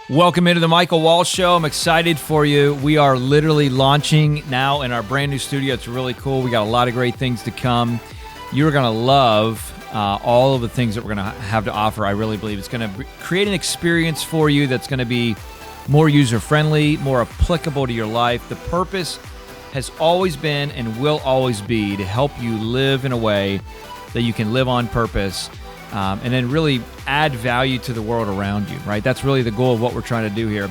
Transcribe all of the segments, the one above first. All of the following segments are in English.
Welcome into the Michael Walsh Show. I'm excited for you. We are literally launching now in our brand new studio. It's really cool. We got a lot of great things to come. You're going to love all of the things that we're going to have to offer. I really believe it's going to create an experience for you that's going to be more user-friendly, more applicable to your life. The purpose has always been and will always be to help you live in a way that you can live on purpose and then really add value to the world around you, right? That's really the goal of what we're trying to do here.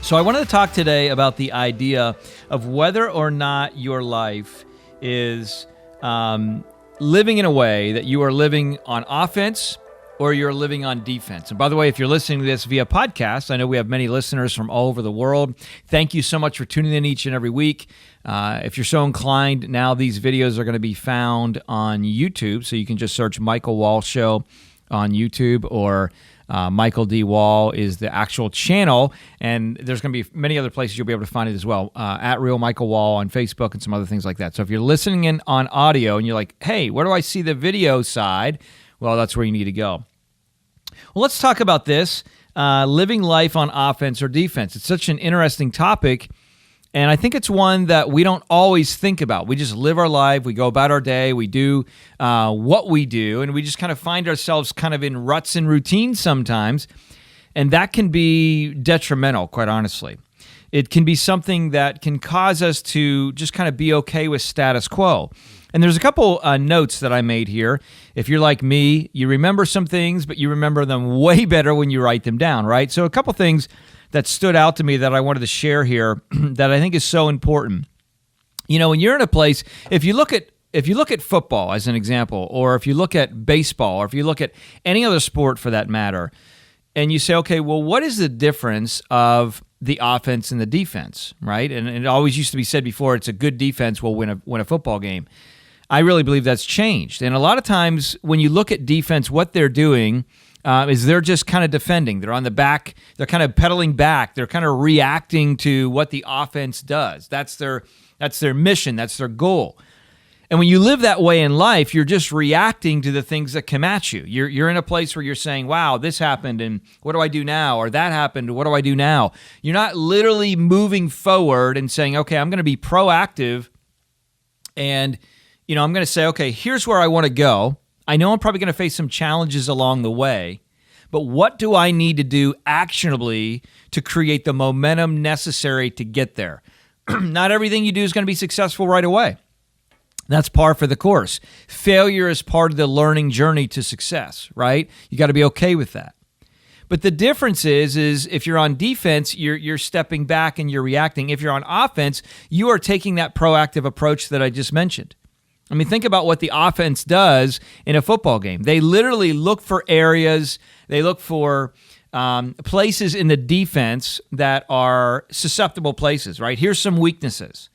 So I wanted to talk today about the idea of whether or not your life is living in a way that you are living on offense or you're living on defense. And by the way, if you're listening to this via podcast, I know we have many listeners from all over the world. Thank you so much for tuning in each and every week. If you're so inclined, now these videos are going to be found on YouTube, so you can just search Michael Walsh Show on YouTube, or Michael D. Wall is the actual channel, and there's going to be many other places you'll be able to find it as well, at Real Michael Wall on Facebook and some other things like that. So if you're listening in on audio and you're like, hey, where do I see the video side? Well, that's where you need to go. Well, let's talk about this, living life on offense or defense. It's such an interesting topic, and I think it's one that we don't always think about. We just live our life, we go about our day, we do what we do, and we just kind of find ourselves kind of in ruts and routines sometimes, and that can be detrimental, quite honestly. It can be something that can cause us to just kind of be okay with status quo. And there's a couple notes that I made here. If you're like me, you remember some things, but you remember them way better when you write them down, right? So a couple things that stood out to me that I wanted to share here that I think is so important. You know, when you're in a place, if you look at football as an example, or if you look at baseball, or if you look at any other sport for that matter, and you say, okay, well, what is the difference of the offense and the defense, right? And it always used to be said before, it's a good defense will win a football game. I really believe that's changed. And a lot of times when you look at defense, what they're doing is they're just kind of defending. They're on the back. They're kind of pedaling back. They're kind of reacting to what the offense does. That's their mission. That's their goal. And when you live that way in life, you're just reacting to the things that come at you. You're in a place where you're saying, wow, this happened, and what do I do now? Or that happened, what do I do now? You're not literally moving forward and saying, okay, I'm going to be proactive, and I'm going to say, okay, here's where I want to go. I know I'm probably going to face some challenges along the way, but what do I need to do actionably to create the momentum necessary to get there? Not everything you do is going to be successful right away. That's par for the course. Failure is part of the learning journey to success, right? You got to be okay with that. But the difference is if you're on defense, you're stepping back and you're reacting. If you're on offense, you are taking that proactive approach that I just mentioned. I mean, think about what the offense does in a football game. They literally look for areas, they look for places in the defense that are susceptible places, right? Here's some weaknesses.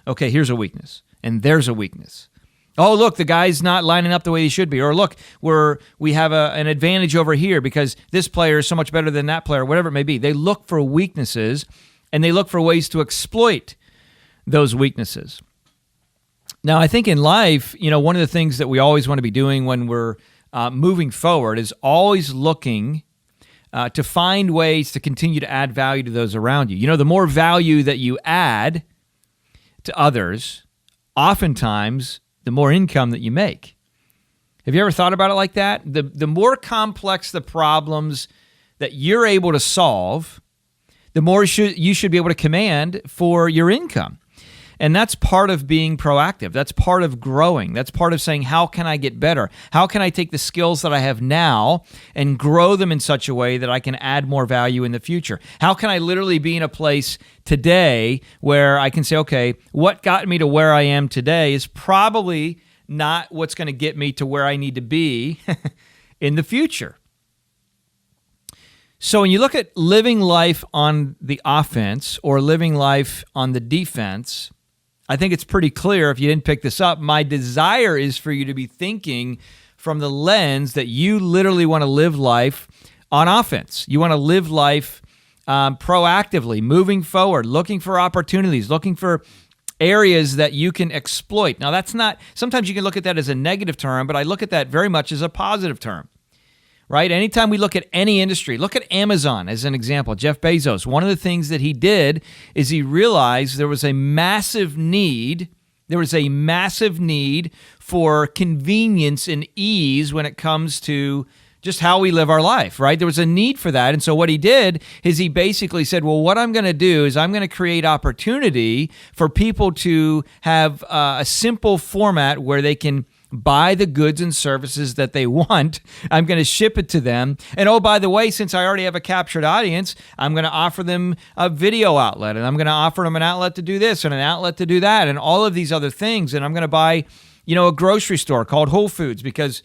Okay, here's a weakness, and there's a weakness. Oh, look, the guy's not lining up the way he should be. Or look, we have an advantage over here because this player is so much better than that player, whatever it may be. They look for weaknesses, and they look for ways to exploit those weaknesses. Now, I think in life, one of the things that we always want to be doing when we're moving forward is always looking to find ways to continue to add value to those around you. The more value that you add to others, oftentimes the more income that you make. Have you ever thought about it like that? The more complex the problems that you're able to solve, the more you should be able to command for your income. And that's part of being proactive. That's part of growing. That's part of saying, how can I get better? How can I take the skills that I have now and grow them in such a way that I can add more value in the future? How can I literally be in a place today where I can say, okay, what got me to where I am today is probably not what's going to get me to where I need to be in the future. So when you look at living life on the offense or living life on the defense, I think it's pretty clear, if you didn't pick this up, my desire is for you to be thinking from the lens that you literally want to live life on offense. You want to live life proactively, moving forward, looking for opportunities, looking for areas that you can exploit. Now, that's not, sometimes you can look at that as a negative term, but I look at that very much as a positive term. right? Anytime we look at any industry, look at Amazon as an example. Jeff Bezos, one of the things that he did is he realized there was a massive need. There was a massive need for convenience and ease when it comes to just how we live our life, right? There was a need for that. And so what he did is he basically said, well, what I'm going to do is I'm going to create opportunity for people to have a simple format where they can buy the goods and services that they want. I'm going to ship it to them. And oh, by the way, since I already have a captured audience, I'm going to offer them a video outlet, and I'm going to offer them an outlet to do this and an outlet to do that and all of these other things. And I'm going to buy, a grocery store called Whole Foods because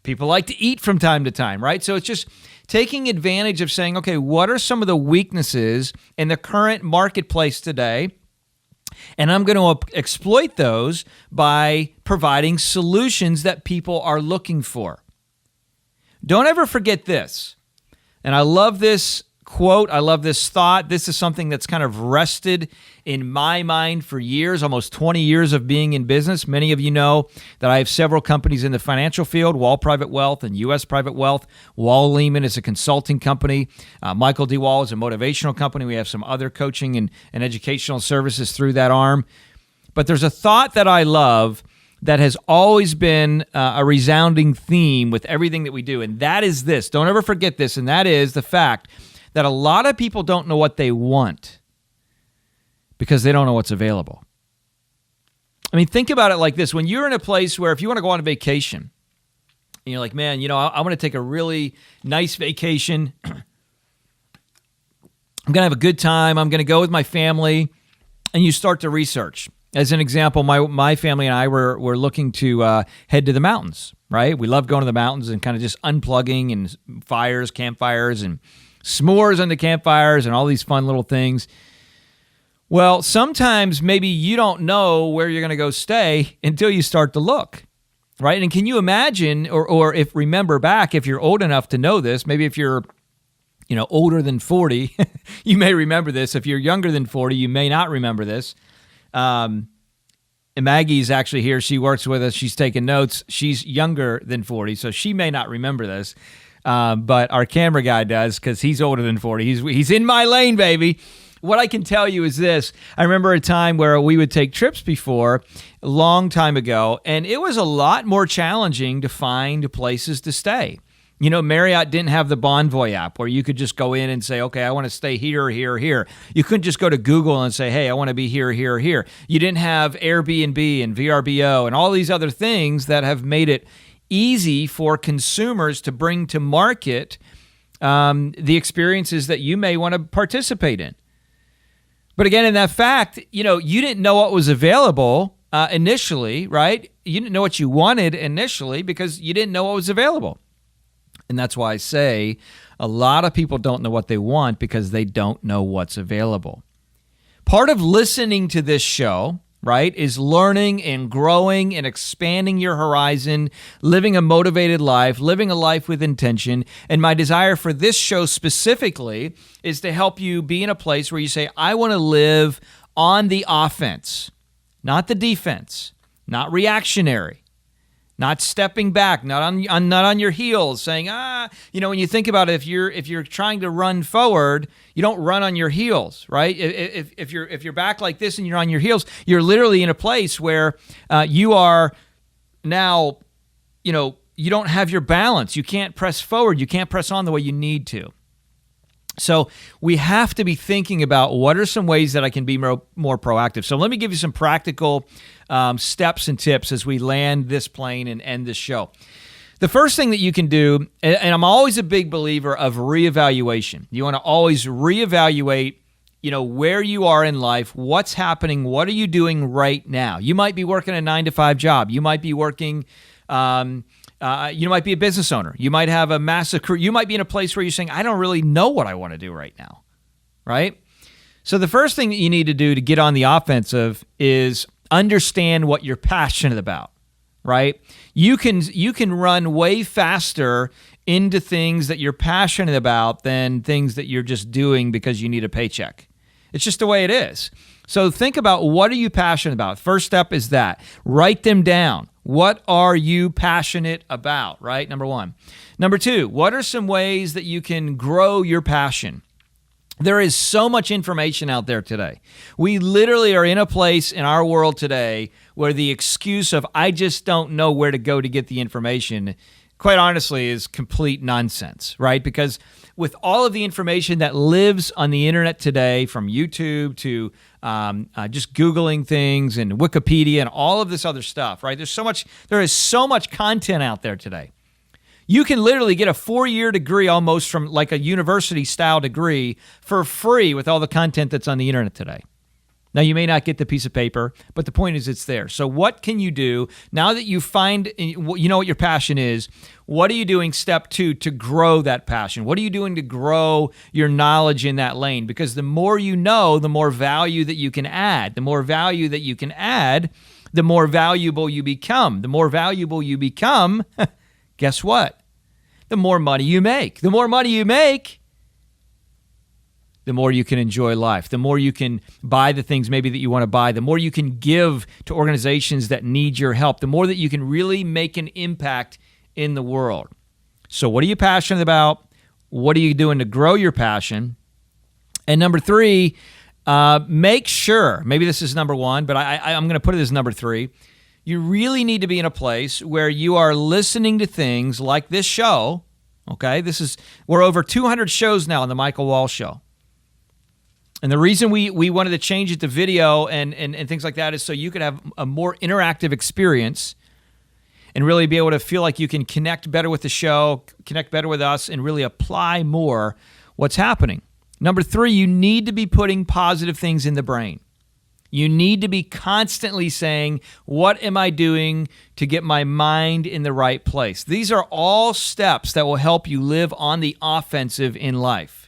people like to eat from time to time, right? So it's just taking advantage of saying, okay, what are some of the weaknesses in the current marketplace today? And I'm going to exploit those by providing solutions that people are looking for. Don't ever forget this. And I love this quote. I love this thought. This is something that's kind of rested in my mind for years, almost 20 years of being in business. Many of you know that I have several companies in the financial field, Wall Private Wealth and U.S. Private Wealth. Wall Lehman is a consulting company. Michael D. Wall is a motivational company. We have some other coaching and educational services through that arm. But there's a thought that I love that has always been a resounding theme with everything that we do, and that is this. Don't ever forget this, and that is the fact that a lot of people don't know what they want because they don't know what's available. I mean, think about it like this. When you're in a place where if you want to go on a vacation, and you're like, man, I want to take a really nice vacation. I'm going to have a good time. I'm going to go with my family. And you start to research. As an example, my family and I were looking to head to the mountains, right? We love going to the mountains and kind of just unplugging and campfires, and s'mores on the campfires and all these fun little things. Well, sometimes maybe you don't know where you're going to go stay until you start to look, right? And can you imagine, or if remember back, if you're old enough to know this, maybe if you're older than 40, you may remember this. If you're younger than 40, you may not remember this. And Maggie's actually here. She works with us. She's taking notes. She's younger than 40, so she may not remember this. But our camera guy does because he's older than 40. He's in my lane, baby. What I can tell you is this. I remember a time where we would take trips before, a long time ago, and it was a lot more challenging to find places to stay. Marriott didn't have the Bonvoy app where you could just go in and say, okay, I want to stay here, here, here. You couldn't just go to Google and say, hey, I want to be here, here, here. You didn't have Airbnb and VRBO and all these other things that have made it easy for consumers to bring to market the experiences that you may want to participate in. But again, in that fact, you didn't know what was available initially, right? You didn't know what you wanted initially because you didn't know what was available. And that's why I say a lot of people don't know what they want because they don't know what's available. Part of listening to this show, right, is learning and growing and expanding your horizon, living a motivated life, living a life with intention. And my desire for this show specifically is to help you be in a place where you say, I want to live on the offense, not the defense, not reactionary. Not stepping back, not on your heels, saying, when you think about it, if you're trying to run forward, you don't run on your heels, right? If you're back like this and you're on your heels, you're literally in a place where you are now, you don't have your balance. You can't press forward. You can't press on the way you need to. So we have to be thinking about what are some ways that I can be more proactive. So let me give you some practical steps and tips as we land this plane and end this show. The first thing that you can do, and I'm always a big believer of reevaluation. You want to always reevaluate, where you are in life, what's happening, what are you doing right now? You might be working a 9-to-5 job. You might be working you might be a business owner. You might have a massive career. You might be in a place where you're saying, I don't really know what I want to do right now, right? So the first thing that you need to do to get on the offensive is understand what you're passionate about, right? You can run way faster into things that you're passionate about than things that you're just doing because you need a paycheck. It's just the way it is. So think about, what are you passionate about? First step is that. Write them down. What are you passionate about, right? Number one. Number two, what are some ways that you can grow your passion? There is so much information out there today. We literally are in a place in our world today where the excuse of, I just don't know where to go to get the information, quite honestly, is complete nonsense, right? Because with all of the information that lives on the internet today, from YouTube to just Googling things and Wikipedia and all of this other stuff, right? There is so much content out there today. You can literally get a 4-year degree almost from like a university-style degree for free with all the content that's on the internet today. Now, you may not get the piece of paper, but the point is it's there. So what can you do now that you find, you know what your passion is? What are you doing, step 2, to grow that passion? What are you doing to grow your knowledge in that lane? Because the more you know, the more value that you can add. The more value that you can add, the more valuable you become. The more valuable you become, guess what? The more money you make. The more money you make, the more you can enjoy life. The more you can buy the things maybe that you want to buy. The more you can give to organizations that need your help. The more that you can really make an impact in the world. So what are you passionate about? What are you doing to grow your passion? And number 3, make sure, maybe this is number 1, but I'm going to put it as number 3. You really need to be in a place where you are listening to things like this show, okay? We're over 200 shows now on the Michael Wall Show. And the reason we wanted to change it to video and things like that is so you could have a more interactive experience and really be able to feel like you can connect better with the show, connect better with us, and really apply more what's happening. Number 3, you need to be putting positive things in the brain. You need to be constantly saying, what am I doing to get my mind in the right place? These are all steps that will help you live on the offensive in life.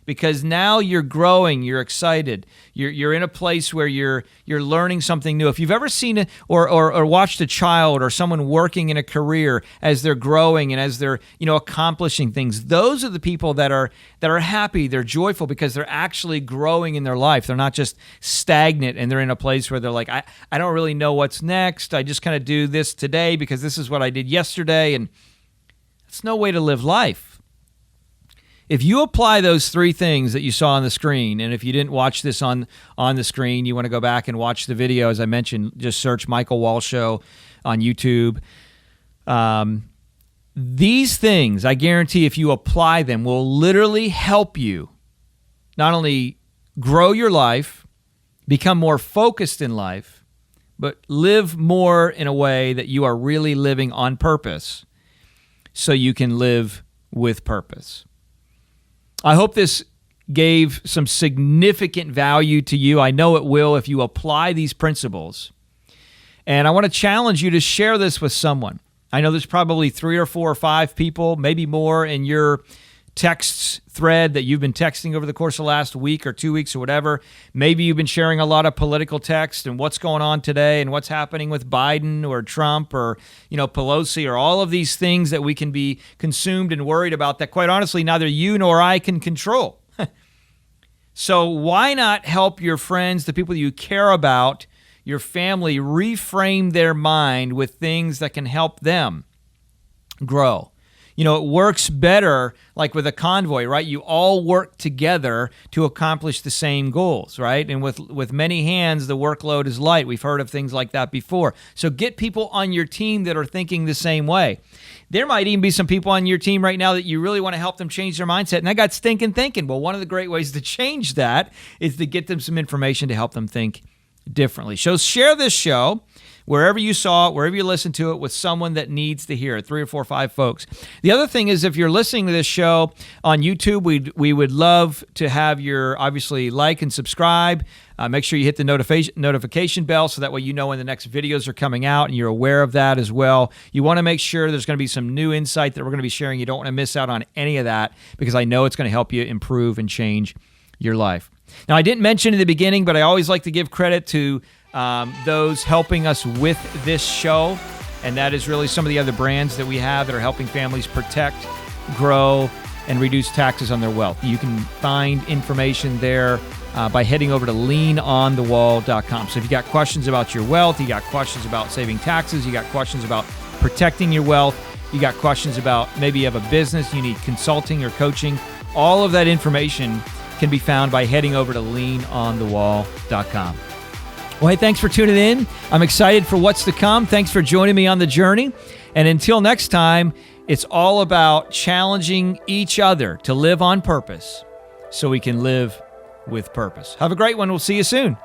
Because now you're growing, you're excited, you're in a place where you're learning something new. If you've ever seen or watched a child or someone working in a career as they're growing and as they're accomplishing things, those are the people that are happy, they're joyful because they're actually growing in their life. They're not just stagnant and they're in a place where they're like, I don't really know what's next. I just kind of do this today because this is what I did yesterday, and it's no way to live life. If you apply those 3 things that you saw on the screen, and if you didn't watch this on the screen, you want to go back and watch the video, as I mentioned, just search Michael Wall Show on YouTube. These things, I guarantee if you apply them, will literally help you not only grow your life, become more focused in life, but live more in a way that you are really living on purpose so you can live with purpose. I hope this gave some significant value to you. I know it will if you apply these principles. And I want to challenge you to share this with someone. I know there's probably 3 or 4 or 5 people, maybe more, in your texts thread that you've been texting over the course of the last week or 2 weeks or whatever. Maybe you've been sharing a lot of political text and what's going on today and what's happening with Biden or Trump or Pelosi or all of these things that we can be consumed and worried about that, quite honestly, neither you nor I can control. So why not help your friends, the people you care about, your family, reframe their mind with things that can help them grow? It works better like with a convoy, right? You all work together to accomplish the same goals, right? And with many hands, the workload is light. We've heard of things like that before. So get people on your team that are thinking the same way. There might even be some people on your team right now that you really want to help them change their mindset. And I got stinking thinking. Well, one of the great ways to change that is to get them some information to help them think differently. So share this show wherever you saw it, wherever you listen to it, with someone that needs to hear it, 3 or 4 or 5 folks. The other thing is, if you're listening to this show on YouTube, we would love to have your, obviously, like and subscribe. Make sure you hit the notification bell so that way you know when the next videos are coming out and you're aware of that as well. You want to make sure there's going to be some new insight that we're going to be sharing. You don't want to miss out on any of that because I know it's going to help you improve and change your life. Now, I didn't mention in the beginning, but I always like to give credit to those helping us with this show, and that is really some of the other brands that we have that are helping families protect, grow, and reduce taxes on their wealth. You can find information there by heading over to leanonthewall.com. So if you got questions about your wealth, you got questions about saving taxes, you got questions about protecting your wealth, you got questions about maybe you have a business, you need consulting or coaching, all of that information can be found by heading over to leanonthewall.com. Well, hey, thanks for tuning in. I'm excited for what's to come. Thanks for joining me on the journey. And until next time, it's all about challenging each other to live on purpose so we can live with purpose. Have a great one. We'll see you soon.